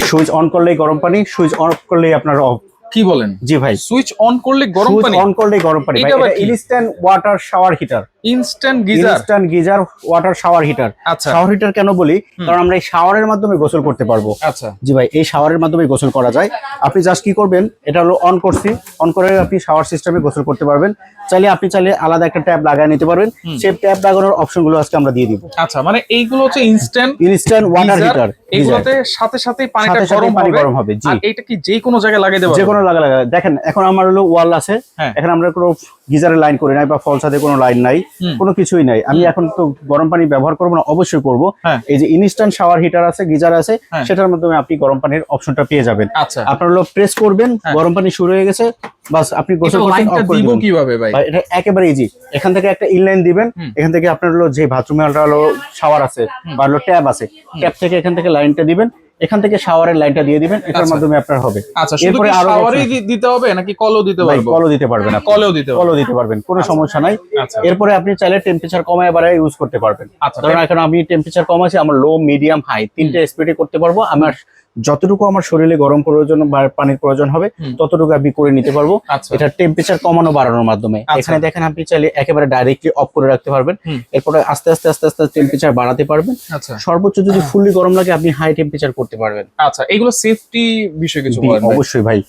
Switch on করলেই গরম পানি, সুইচ অফ করলেই আপনার অফ। কি বলেন? জি ভাই, সুইচ অন করলে গরম পানি, অন করলেই গরম পানি ভাই। এটা instant water shower heater. Instant geyser, instant geyser water shower heater. আচ্ছা শাওয়ার হিটার কেন বলি, কারণ আমরা এই শাওয়ারের মাধ্যমে গোসল করতে পারবো। আচ্ছা জি ভাই, এই শাওয়ারের মাধ্যমে গোসল করা যায়। আপনি জাস্ট কি করবেন, এটা হলো অন করছি, অন করে আপনি শাওয়ার সিস্টেমে গোসল করতে পারবেন। আপনি চাইলে আলাদা একটা ট্যাব লাগায় নিতে পারবেন। সেই ট্যাব লাগানোর অপশনগুলো আজকে আমরা দিয়ে দিব। আচ্ছা, মানে এইগুলো হচ্ছে ইনস্ট্যান্ট ওয়াটার হিটার। এগুলোতে সাথে সাথে পানিটা গরম হবে। জি, আর এটা কি যে কোনো জায়গায় লাগিয়ে দেব? যে কোনো জায়গায় লাগায়। দেখেন এখন আমার হলো ওয়াল আছে, এখন আমরা কোনো গিজারের লাইন করি নাই বা ফল ছাদে কোনো লাইন নাই, কোনো কিছুই নাই। আমি এখন তো গরম পানি ব্যবহার করবো না, অবশ্যই করবো। এই যে ইনস্ট্যান্ট শাওয়ার হিটার আছে, গিজার আছে, সেটার মাধ্যমে আপনি গরম পানির অপশনটা পেয়ে যাবেন। আচ্ছা, আপনার হলো প্রেস করবেন, গরম পানি শুরু হয়ে গেছে, বাস আপনি গোসল করতে অফ করে দিবেন। কিভাবে ভাই? এটা একেবারে ইজি। এখান থেকে একটা ইনলাইন দিবেন, এখান থেকে আপনার হলো যে বাথরুমে হলো শাওয়ার আছে বা হলো ট্যাব আছে, ট্যাব থেকে এখান থেকে লাইনটা দিবেন, এখান থেকে শাওয়ারের লাইনটা দিয়ে দিবেন, এটার মাধ্যমে আপনার হবে। আচ্ছা, এরপরে আরো শাওয়ারই দিতে হবে নাকি কলও দিতে পারবো? কলও দিতে পারবেন, কলও দিতে পারবেন, কোনো সমস্যা নাই। এরপরে আপনি চাইলে টেম্পারেচার কমায় বাড়ায় ইউজ করতে পারবেন। ধরুন এখন আমি টেম্পারেচার কমাচ্ছি, আমার লো, মিডিয়াম, হাই তিনটে স্পিডে করতে পারবো। আমার যতটুকু আমার শরীরে গরম প্রয়োজন বা পানির প্রয়োজন হবে ততটুকু আমি করে নিতে পারবো। এটা টেম্পারেচার কমানো বাড়ানোর মাধ্যমে। এখানে দেখেন আপনি চাইলে একেবারে ডাইরেক্টলি অফ করে রাখতে পারবেন, এরপরে আস্তে আস্তে আস্তে আস্তে টেম্পারেচার বাড়াতে পারবেন। সর্বোচ্চ যদি ফুললি গরম লাগে আপনি হাই টেম্পারেচার করতে পারবেন। আচ্ছা, এগুলো সেফটি বিষয় কিছু বলেন? অবশ্যই ভাই,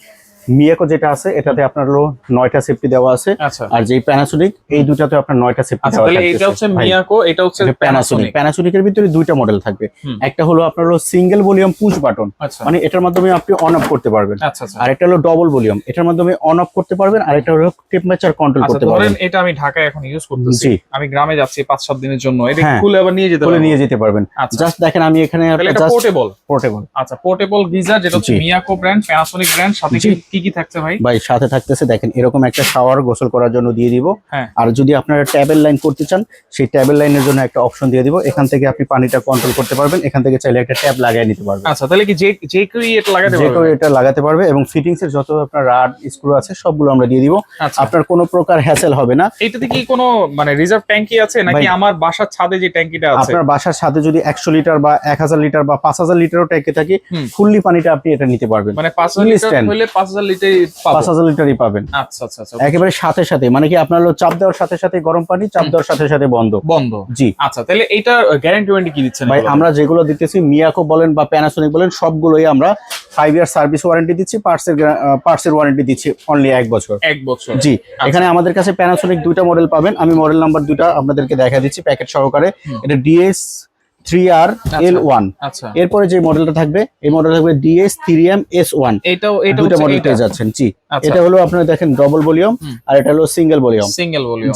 মিয়াকো যেটা আছে এটাতে আপনার হলো 9টা সেফটি দেওয়া আছে, আর যেই প্যানাসোনিক এই দুটাতে আপনার 9টা সেফটি দেওয়া আছে। এটা হচ্ছে মিয়াকো, এটা হচ্ছে প্যানাসোনিক। প্যানাসোনিকের ভিতরে দুইটা মডেল থাকবে, একটা হলো আপনার হলো সিঙ্গেল ভলিউম পুশ বাটন, মানে এটার মাধ্যমে আপনি অন অফ করতে পারবেন। আর এটা হলো ডবল ভলিউম, এটার মাধ্যমে অন অফ করতে পারবেন, আর এটা হলো টেম্পারেচার কন্ট্রোল করতে পারবেন। এটা আমি ঢাকায় এখন ইউজ করতেছি, আমি গ্রামে যাচ্ছি 5-7 দিনের জন্য, এটা খুলে আবার নিয়ে যেতে পারবেন। জাস্ট দেখেন আমি এখানে পোর্টেবল। আচ্ছা, পোর্টেবল গিজার যেটা হচ্ছে মিয়াকো ব্র্যান্ড, প্যানাসোনিক ব্র্যান্ড, সাথে কি থাকছে ভাই? সাথে থাকতেছে দেখেন এরকম একটা শাওয়ার গোসল করার জন্য দিয়ে দিব। আর যদি আপনারা ট্যাবের লাইন করতে চান, সেই ট্যাবের লাইনের জন্য একটা অপশন দিয়ে দিব। এখান থেকে আপনি পানিটা কন্ট্রোল করতে পারবেন, এখান থেকে চাইলে একটা ট্যাব লাগিয়ে নিতে পারবেন। আচ্ছা, তাহলে কি যে কেউ এটা লাগাতে পারবে? এবং ফিটিংস এর যত আপনার রাড স্ক্রু আছে সবগুলো আমরা দিয়ে দিব। আপনার কোনো প্রকার হ্যাসেল হবে না। এটাতে কি কোনো মানে রিজার্ভ ট্যাঙ্কি আছে নাকি আমার বাসার ছাদে যে ট্যাঙ্কিটা আছে? আপনার বাসার ছাদে যদি 100 লিটার বা 1000 লিটার বা 5000 লিটারও ট্যাঙ্কি থাকে, ফুললি পানিটা আপনি এটা নিতে পারবেন। মানে 5000 লিটার হলে 5000 লিটারই পাবেন। আচ্ছা আচ্ছা, একেবারে সাথে সাথে, মানে কি আপনার চাপ দেওয়ার সাথে সাথে গরম পানি, চাপ দেওয়ার সাথে সাথে বন্ধ। জি। আচ্ছা, তাহলে এটা গ্যারান্টি ওয়ারেন্টি কি দিচ্ছেন ভাই? আমরা যেগুলো দিতেছি মিয়াকো বলেন বা প্যানাসোনিক বলেন, সবগুলোই আমরা 5 ইয়ার সার্ভিস ওয়ারেন্টি দিচ্ছি, পার্টসের ওয়ারেন্টি দিচ্ছি অনলি 1 বছর। জি। এখানে আমাদের কাছে প্যানাসোনিক দুইটা মডেল পাবেন, আমি মডেল নাম্বার দুইটা আপনাদেরকে দেখা দিচ্ছি প্যাকেট সহকারে। এটা DS 3R L1। এরপরে যে মডেলটা থাকবে, এই মডেল থাকবে DS 3M S1। এটা দুটো মডেল পেয়ে যাচ্ছেন। জি। এটা হলো আপনারা দেখেন ডবল ভলিউম, আর এটা হলো সিঙ্গেল ভলিউম।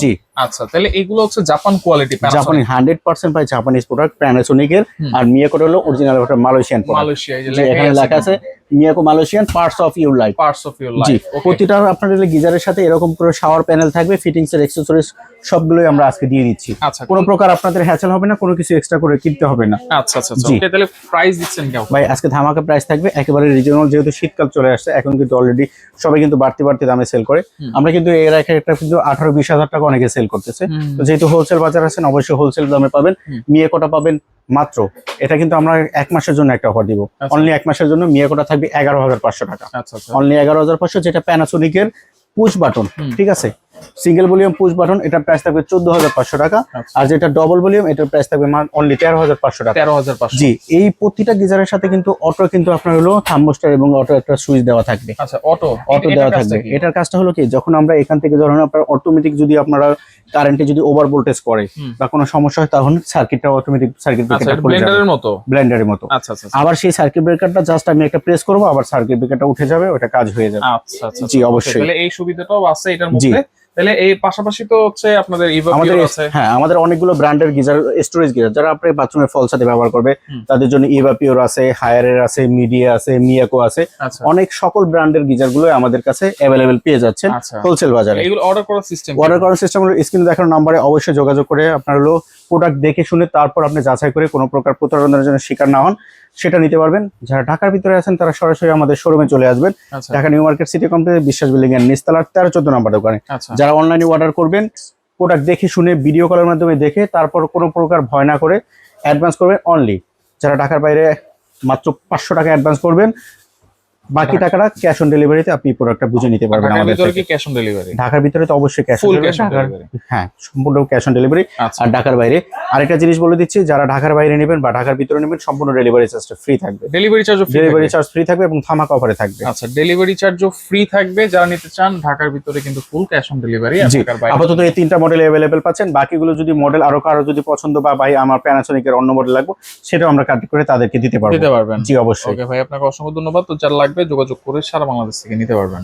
জি। আচ্ছা, তাহলে এগুলো হচ্ছে জাপান কোয়ালিটি, জাপানি 100% ভাই জাপানিজ প্রোডাক্ট প্যানাসোনিক এর। আর মিয়াকো হলো অরিজিনাল মালয়েশিয়ান প্রোডাক্ট। এখানে লেখা আছে Miyako Malaysian parts of your life. জি। প্রতিটা আপনার গিজারের সাথে এরকম করে শাওয়ার প্যানেল থাকবে, ফিটিংস এর অ্যাকসেসরিজ সবগুলোই আমরা আজকে দিয়ে দিচ্ছি। কোনো প্রকার আপনাদের হ্যাসেল হবে না, কোনো কিছু এক্সট্রা করে কিনতে হবে না। আচ্ছা আচ্ছা, ওকে। তাহলে প্রাইস দিচ্ছেন কেমন ভাই? আজকে ধামাকা প্রাইস থাকবে, একেবারে রিজনেবল। যেহেতু শীতকাল চলে আসছে, এখন কিন্তু অলরেডি সবাই কিন্তু বাড়তি দামে সেল করে। আমরা কিন্তু এর আগে একটা কিন্তু 18-20 হাজার টাকা অনেকে সেল করতেছে। তো যেহেতু হোলসেল বাজার আছেন, অবশ্যই হোলসেল দামে পাবেন। মিয়াকোটা পাবেন মাত্র, এটা কিন্তু আমরা 1 মাসের জন্য একটা অফার দিব। অনলি 1 মাসের জন্য মিয়াকোটা থাকবে 11500 টাকা। অনলি 11500, যেটা প্যানাসোনিকের পুশ বাটন, ঠিক আছে? সিঙ্গেল ভলিউম পুশ বাটন, এটার প্রাইস থাকবে 14500 টাকা। আর যেটা ডবল ভলিউম, এটার প্রাইস থাকবে অনলি 13500 টাকা। 13500। জি। এই প্রতিটা গিজারের সাথে কিন্তু অটো কিন্তু আপনার হলো থার্মোস্টার এবং অটো একটা সুইচ দেওয়া থাকবে। আচ্ছা, অটো দেওয়া থাকবে। এটার কাজটা হলো কি, যখন আমরা এখান থেকে ধরুন আপনার অটোমেটিক যদি আপনারা কারেন্টে যদি ওভার ভোল্টেজ করে বা কোনো সমস্যা হয়, তখন সার্কিটটা অটোমেটিক সার্কিট ব্রেকারটা খুলে যাবে, ব্লেন্ডারের মতো। আবার সেই সার্কিট ব্রেকারটা জাস্ট আমি একটা প্রেস করব, আবার সার্কিট ব্রেকারটা উঠে যাবে, ওটা কাজ হয়ে যাবে। আচ্ছা আচ্ছা, জি অবশ্যই। তাহলে এই সুবিধাটাও আছে এটার মধ্যে। তাহলে এই পাশাপাশি তো হচ্ছে আপনাদের ইভাপিওর আছে। হ্যাঁ, আমাদের অনেকগুলো ব্র্যান্ডের গিজার, স্টোরেজ গিজার, যারা আপনি বাথরুমে ফল সাথে ব্যবহার করবে তাদের জন্য ইভাপিওর আছে, হায়ারের আছে, মিডিয়া আছে, মিয়াকো আছে। অনেক সকল ব্র্যান্ডের গিজার গুলো আমাদের কাছে অ্যাভেলেবেল পেয়ে যাচ্ছেন হোলসেল বাজারে। এগুলো অর্ডার করার সিস্টেম হলো স্ক্রিনে দেখানো নম্বরে অবশ্যই যোগাযোগ করে আপনার হলো প্রোডাক্ট দেখে শুনে তারপর আপনি যাচাই করে কোনো প্রকার প্রতারণার জন্য শিকার না হন, সেটা নিতে পারবেন। যারা ঢাকার ভিতরে আছেন তারা সরাসরি আমাদের শোরুমে চলে আসবেন, Dhaka new market city complex বিশ্বাস বিল্ডিং এর নিচতলার 13-14 নম্বর দোকানে। যারা অনলাইনে অর্ডার করবেন, প্রোডাক্ট দেখে শুনে ভিডিও কলের মাধ্যমে দেখে তারপর কোনো প্রকার ভয় না করে অ্যাডভান্স করবেন অনলি। যারা ঢাকার বাইরে মাত্র 500 টাকা অ্যাডভান্স করবেন, বাকি টাকাটা ক্যাশ অন ডেলিভারিতে আপনি প্রোডাক্টটা বুঝে নিতে পারবেন ঢাকার আমাদের ভিতরে থেকে। কি ক্যাশ অন ডেলিভারি? ঢাকার ভিতরে তো অবশ্যই cash on food delivery, cash on delivery. হ্যাঁ সম্পূর্ণ ক্যাশ অন ডেলিভারি। আচ্ছা আর ঢাকার বাইরে আরেকটা জিনিস বলে দিচ্ছি, যারা ঢাকার বাইরে নেবেন বা ঢাকার ভিতরে নেবেন সম্পূর্ণ ডেলিভারি চার্জটা ফ্রি থাকবে। ডেলিভারি চার্জও ফ্রি ডেলিভারি চার্জ ফ্রি থাকবে এবং ধামাকা অফারে থাকবে। আচ্ছা ডেলিভারি চার্জও ফ্রি থাকবে, যারা নিতে চান ঢাকার ভিতরে কিন্তু ফুল ক্যাশ অন ডেলিভারি। জি, আপাতত এই 3টা মডেল অ্যাভেলেবেল পাচ্ছেন। বাকিগুলো যদি মডেল আরো কারো যদি পছন্দ বা ভাই আমার প্যানাসোনিকের অন্য মডেল লাগবে, সেটাও আমরা কাট করে তাদেরকে দিতে পারবো। দিতে পারবেন। জি অবশ্যই। ওকে ভাই, আপনাকে অসংখ্য ধন্যবাদ। তো যারা লাগবে যোগাযোগ করে সারা বাংলাদেশ থেকে নিতে পারবেন।